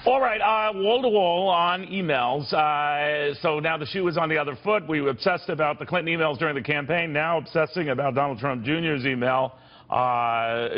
All right, wall-to-wall on emails. So now the shoe is on the other foot. We were obsessed about the Clinton emails during the campaign, now obsessing about Donald Trump Jr.'s email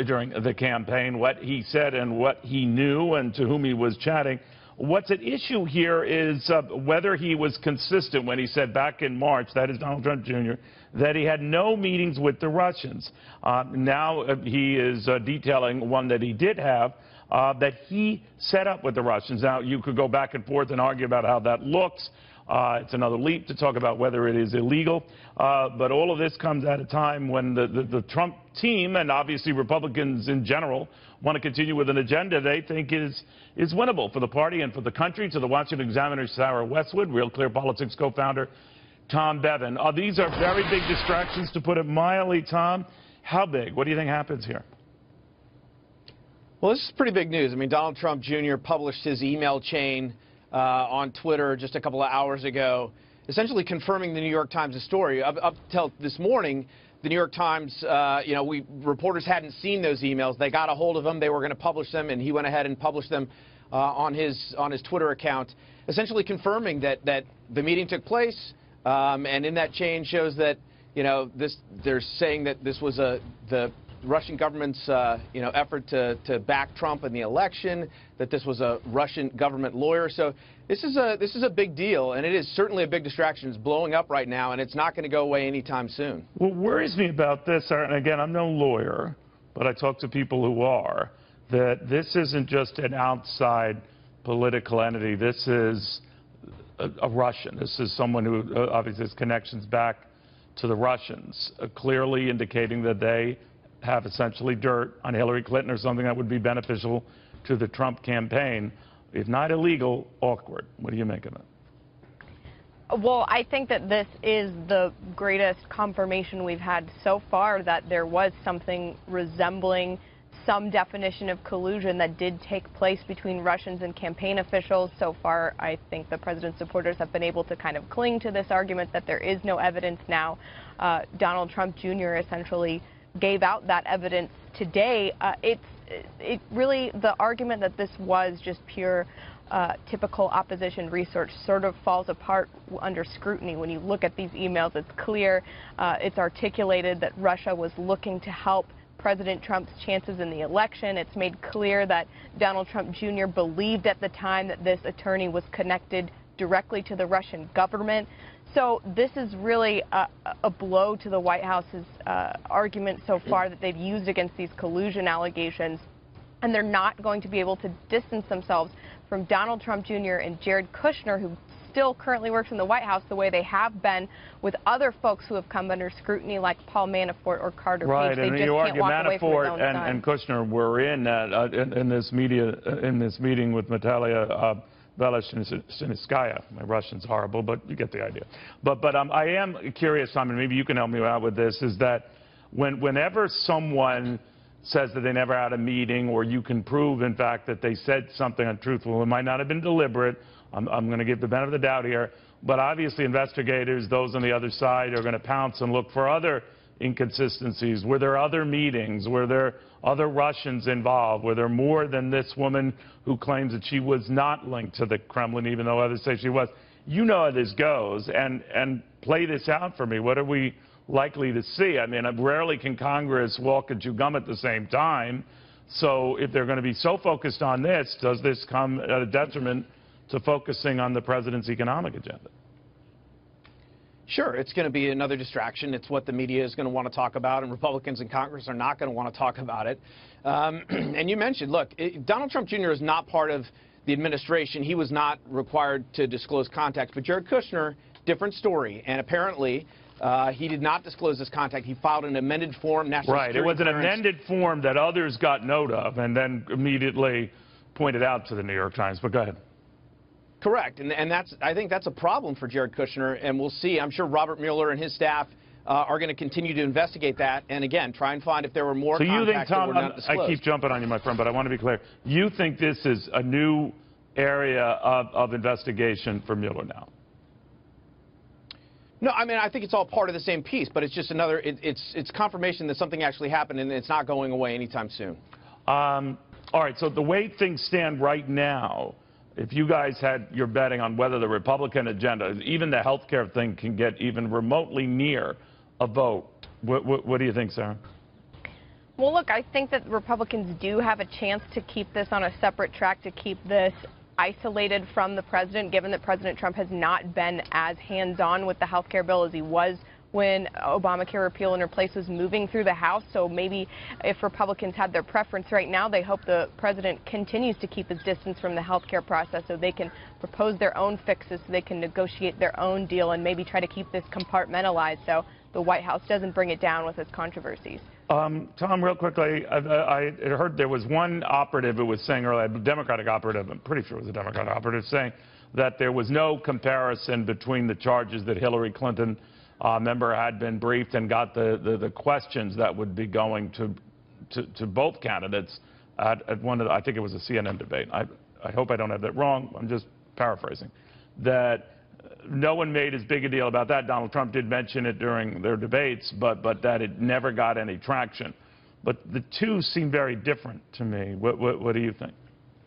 during the campaign, what he said and what he knew and to whom he was chatting. What's at issue here is whether he was consistent when he said back in March, that is Donald Trump Jr., that he had no meetings with the Russians. Now he is detailing one that he did have, that he set up with the Russians. Now, you could go back and forth and argue about how that looks. It's another leap to talk about whether it is illegal. But all of this comes at a time when the Trump team, and obviously Republicans in general, want to continue with an agenda they think is winnable for the party and for the country. To the Washington Examiner's Sarah Westwood, Real Clear Politics co-founder Tom Bevan. These are very big distractions, to put it mildly, Tom. How big? What do you think happens here? Well, this is pretty big news. I mean, Donald Trump Jr. published his email chain on Twitter just a couple of hours ago, essentially confirming the New York Times' story. Up till this morning, the New York Times, reporters hadn't seen those emails. They got a hold of them. They were going to publish them, and he went ahead and published them on his Twitter account, essentially confirming that the meeting took place. And in that chain shows that, they're saying that this was the Russian government's, effort to back Trump in the election, that this was a Russian government lawyer. So this is a big deal, and it is certainly a big distraction. It's blowing up right now, and it's not going to go away anytime soon. What worries me about this, and again, I'm no lawyer, but I talk to people who are, that this isn't just an outside political entity. This is a Russian. This is someone who obviously has connections back to the Russians, clearly indicating that they have essentially dirt on Hillary Clinton or something that would be beneficial to the Trump campaign. If not illegal, awkward. What do you make of it? Well, I think that this is the greatest confirmation we've had so far that there was something resembling some definition of collusion that did take place between Russians and campaign officials. So far, I think the president's supporters have been able to kind of cling to this argument that there is no evidence now. Donald Trump Jr. essentially gave out that evidence today. It really, the argument that this was just pure typical opposition research sort of falls apart under scrutiny. When you look at these emails, it's clear, it's articulated that Russia was looking to help President Trump's chances in the election. It's made clear that Donald Trump Jr. believed at the time that this attorney was connected directly to the Russian government. So this is really a blow to the White House's argument so far that they've used against these collusion allegations. And they're not going to be able to distance themselves from Donald Trump Jr. and Jared Kushner, who still currently works in the White House, the way they have been with other folks who have come under scrutiny, like Paul Manafort or Carter Page. They just can't walk away from his own son. And Kushner were in this meeting with Natalia Veselnitskaya. My Russian's horrible, but you get the idea. But I am curious, Simon, maybe you can help me out with this, is that whenever someone says that they never had a meeting, or you can prove, in fact, that they said something untruthful, it might not have been deliberate. I'm going to give the benefit of the doubt here, but obviously investigators, those on the other side, are going to pounce and look for other inconsistencies. Were there other meetings? Were there other Russians involved? Were there more than this woman who claims that she was not linked to the Kremlin, even though others say she was? You know how this goes, and play this out for me. What are we likely to see? I mean, rarely can Congress walk and chew gum at the same time. So if they're going to be so focused on this, does this come at a detriment to focusing on the president's economic agenda? Sure, it's going to be another distraction. It's what the media is going to want to talk about, and Republicans in Congress are not going to want to talk about it. And you mentioned, look, Donald Trump Jr. is not part of the administration. He was not required to disclose contacts. But Jared Kushner, different story. And apparently, he did not disclose this contact. He filed an amended form, national security clearance. Right, it was an amended form that others got note of and then immediately pointed out to the New York Times. But go ahead. Correct, and I think that's a problem for Jared Kushner, and we'll see. I'm sure Robert Mueller and his staff are going to continue to investigate that, and again, try and find if there were more contacts that were not disclosed. I keep jumping on you, my friend, but I want to be clear. You think this is a new area of investigation for Mueller now? No, I mean, I think it's all part of the same piece, but it's just another, it's confirmation that something actually happened, and it's not going away anytime soon. All right, so the way things stand right now, if you guys had your betting on whether the Republican agenda, even the health care thing, can get even remotely near a vote, what do you think, Sarah? Well, look, I think that Republicans do have a chance to keep this on a separate track, to keep this isolated from the president, given that President Trump has not been as hands-on with the health care bill as he was when Obamacare repeal and replace was moving through the House. So maybe if Republicans had their preference right now, they hope the president continues to keep his distance from the health care process so they can propose their own fixes, so they can negotiate their own deal and maybe try to keep this compartmentalized so the White House doesn't bring it down with its controversies. Tom, real quickly, I heard there was one operative who was saying earlier, a Democratic operative, I'm pretty sure it was a Democratic operative, saying that there was no comparison between the charges that Hillary Clinton member had been briefed and got the questions that would be going to both candidates at one of the, I think it was a CNN debate. I hope I don't have that wrong. I'm just paraphrasing. That no one made as big a deal about that. Donald Trump did mention it during their debates, but that it never got any traction. But the two seem very different to me. What do you think?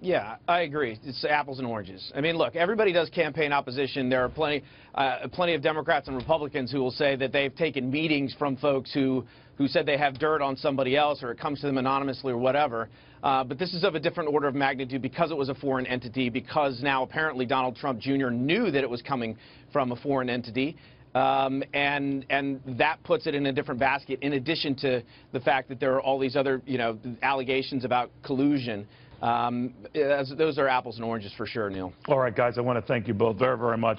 Yeah, I agree. It's apples and oranges. I mean, look, everybody does campaign opposition. There are plenty of Democrats and Republicans who will say that they've taken meetings from folks who said they have dirt on somebody else or it comes to them anonymously or whatever. But this is of a different order of magnitude because it was a foreign entity, because now apparently Donald Trump Jr. knew that it was coming from a foreign entity. And that puts it in a different basket, in addition to the fact that there are all these other, allegations about collusion. Those are apples and oranges for sure, Neil. All right, guys, I want to thank you both very, very much.